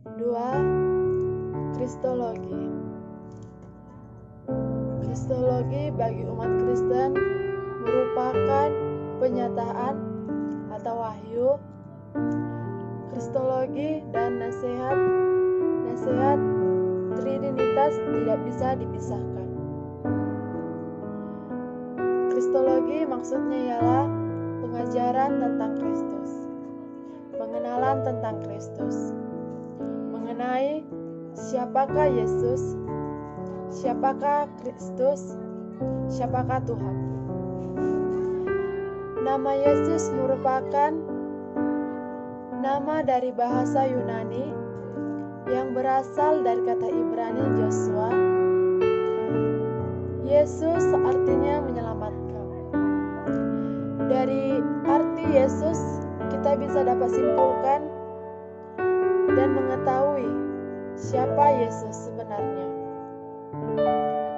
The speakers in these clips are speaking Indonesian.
2. Kristologi. Kristologi bagi umat Kristen merupakan penyataan atau wahyu, kristologi dan nasihat Trinitas tidak bisa dipisahkan. Kristologi maksudnya ialah pengajaran tentang Kristus, pengenalan tentang Kristus, mengenai siapakah Yesus, siapakah Kristus, siapakah Tuhan. Nama Yesus merupakan nama dari bahasa Yunani yang berasal dari kata Ibrani Joshua. Yesus artinya menyelamatkan. Dari arti Yesus kita bisa dapat simpulkan dan mengetahui siapa Yesus sebenarnya.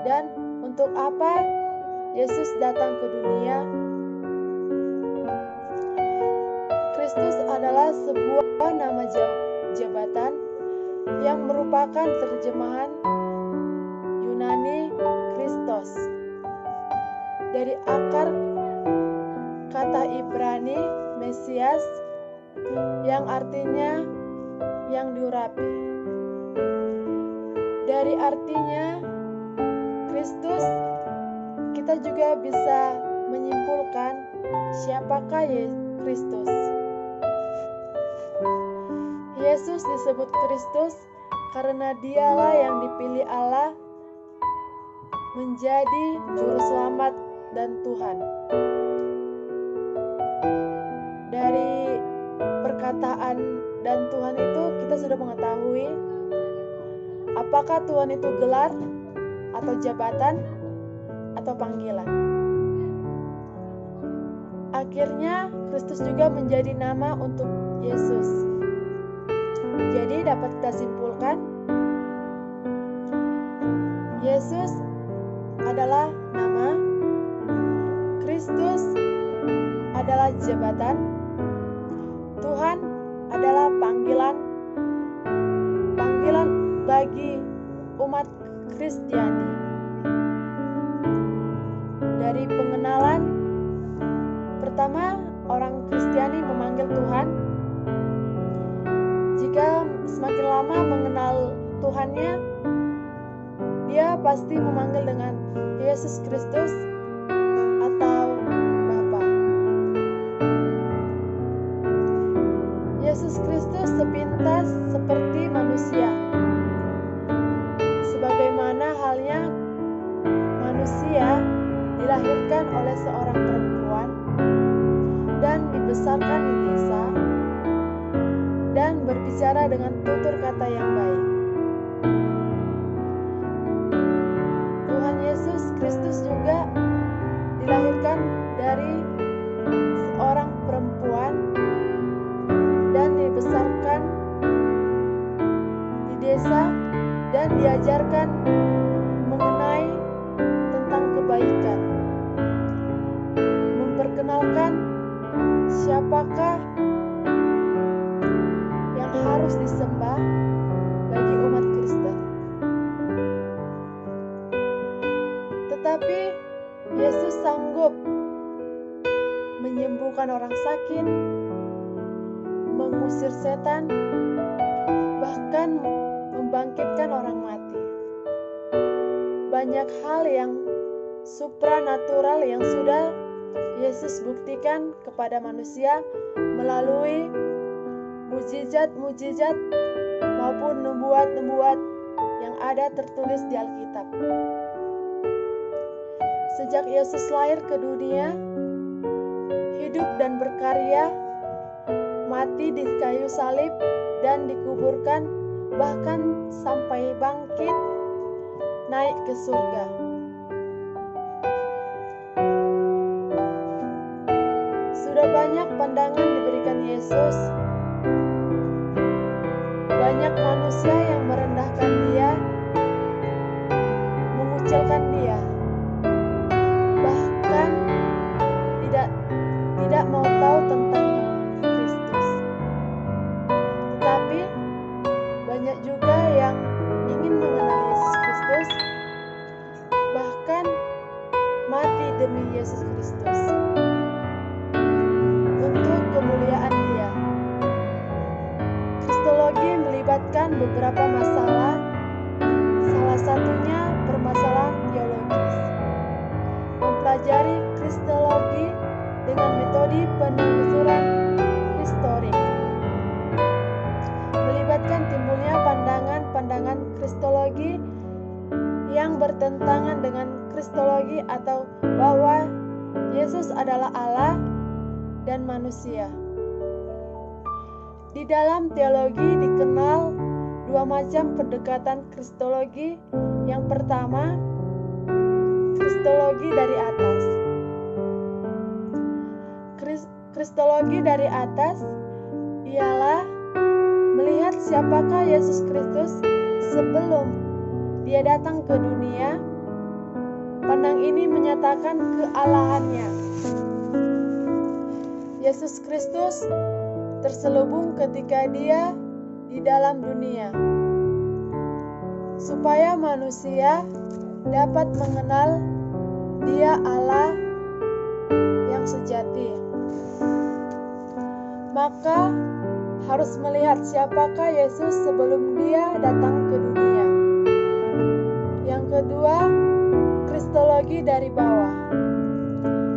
Dan untuk apa Yesus datang ke dunia? Kristus adalah sebuah nama jabatan yang merupakan terjemahan Yunani Christos dari akar kata Ibrani Mesias yang artinya yang diurapi. Dari artinya Kristus, kita juga bisa menyimpulkan siapakah Kristus. Yesus disebut Kristus karena dialah yang dipilih Allah menjadi juru selamat dan Tuhan. Dari perkataan dan Tuhan itu kita sudah mengetahui apakah Tuhan itu gelar atau jabatan atau panggilan. Akhirnya Kristus juga menjadi nama untuk Yesus. Jadi dapat kita simpulkan Yesus adalah nama, Kristus adalah jabatan, Tuhan adalah panggilan bagi umat Kristiani. Dari pengenalan pertama, orang Kristiani memanggil Tuhan. Jika semakin lama mengenal Tuhannya, dia pasti memanggil dengan Yesus Kristus atau Bapa. Yesus Kristus sepintas seperti manusia. Sebagaimana halnya manusia dilahirkan oleh seorang perempuan dan dibesarkan di desa dan berbicara dengan tutur kata yang baik. Tuhan Yesus Kristus juga dilahirkan dari seorang perempuan dan dibesarkan di desa dan diajarkan mengenai tentang kebaikan, memperkenalkan siapakah yang harus disembah bagi umat Kristen. Tetapi Yesus sanggup menyembuhkan orang sakit, mengusir setan, bahkan membangkitkan orang mati. Banyak hal yang supranatural yang sudah Yesus buktikan kepada manusia melalui mujizat-mujizat maupun nubuat-nubuat yang ada tertulis di Alkitab. Sejak Yesus lahir ke dunia, hidup dan berkarya, mati di kayu salib dan dikuburkan, bahkan sampai bangkit naik ke surga. Sudah banyak pandangan diberikan Yesus. Banyak manusia yang merendahkan Dia, mengucilkan Dia, bahkan tidak mau tahu tentang Kristus. Tetapi melibatkan beberapa masalah, salah satunya permasalahan teologis. Mempelajari kristologi dengan metode penelusuran historik, melibatkan timbulnya pandangan-pandangan kristologi yang bertentangan dengan kristologi atau bahwa Yesus adalah Allah dan manusia. Di dalam teologi dikenal dua macam pendekatan kristologi. Yang pertama, kristologi dari atas. Kristologi dari atas ialah melihat siapakah Yesus Kristus sebelum Dia datang ke dunia. Pandang ini menyatakan kealahannya. Yesus Kristus terselubung ketika Dia di dalam dunia, supaya manusia dapat mengenal Dia Allah yang sejati. Maka harus melihat siapakah Yesus sebelum Dia datang ke dunia. Yang kedua, kristologi dari bawah,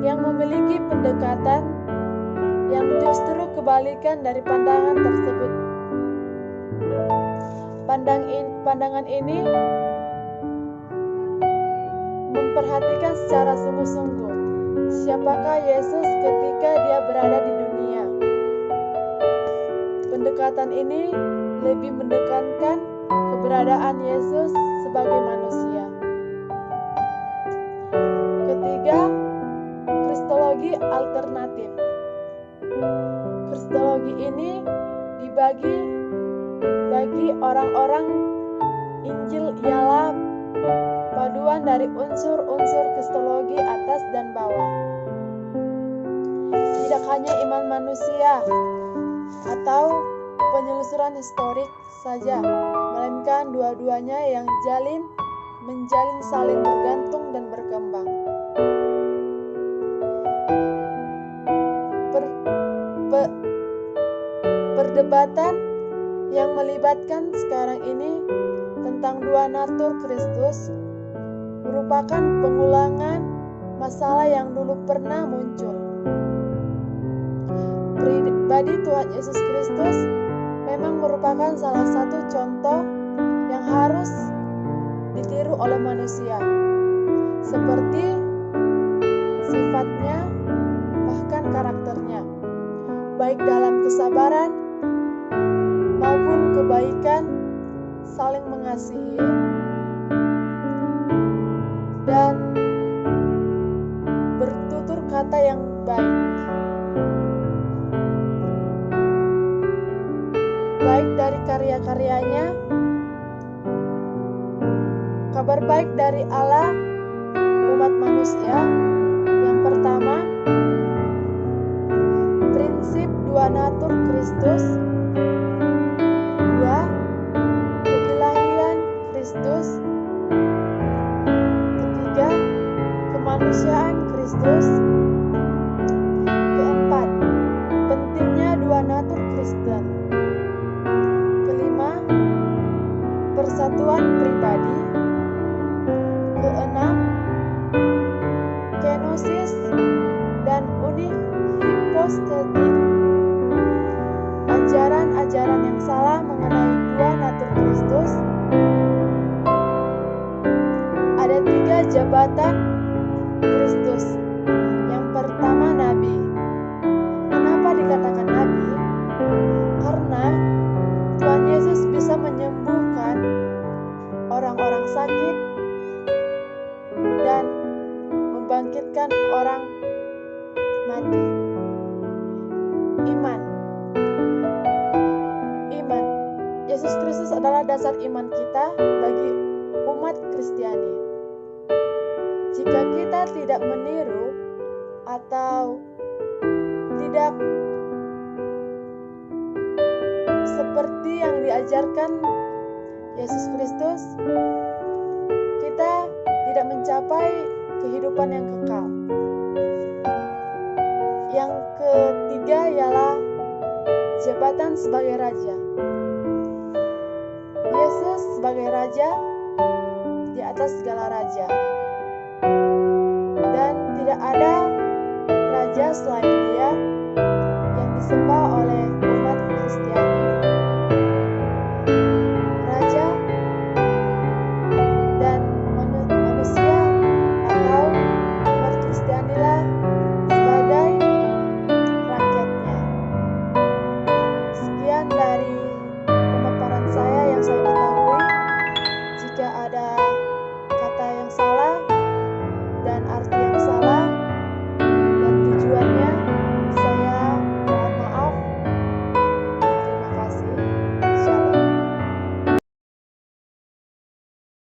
yang memiliki pendekatan yang justru kebalikan dari pandangan tersebut. Pandangan ini memperhatikan secara sungguh-sungguh siapakah Yesus ketika Dia berada di dunia. Pendekatan ini lebih menekankan keberadaan Yesus sebagai manusia. Ketiga, kristologi alternatif. Kristologi ini dibagi bagi orang-orang Injil ialah paduan dari unsur-unsur kristologi atas dan bawah. Tidak hanya iman manusia atau penyelusuran historik saja, melainkan dua-duanya yang menjalin saling bergantung dan berkembang. Perdebatan yang melibatkan sekarang ini tentang dua natur Kristus merupakan pengulangan masalah yang dulu pernah muncul. Pribadi Tuhan Yesus Kristus memang merupakan salah satu contoh yang harus ditiru oleh manusia, seperti sifatnya bahkan karakternya, baik dalam kesabaran maupun kebaikan, saling mengasihi, dan bertutur kata yang baik. Baik dari karya-karyanya, kabar baik dari Allah umat manusia. Yang pertama, prinsip dua natur Kristus. Dua, keilahian Kristus. Ketiga, kemanusiaan Kristus. Keempat, pentingnya dua natur Kristen. Kelima, persatuan pribadi. Keenam, kenosis dan unik hipostatik. Ajaran-ajaran yang salah mengenai dua natur Kristus. Ada tiga jabatan Kristus. Yang pertama, Nabi. Kenapa dikatakan Nabi? Karena Tuhan Yesus bisa menyembuhkan orang-orang sakit dan membangkitkan orang mati. Iman. Yesus Kristus adalah dasar iman kita bagi umat Kristiani. Jika kita tidak meniru atau tidak seperti yang diajarkan Yesus Kristus, kita tidak mencapai kehidupan yang kekal. Yang ketiga ialah jabatan sebagai raja. raja di atas segala raja, dan tidak ada raja selain Dia yang disembah oleh umat Kristiani.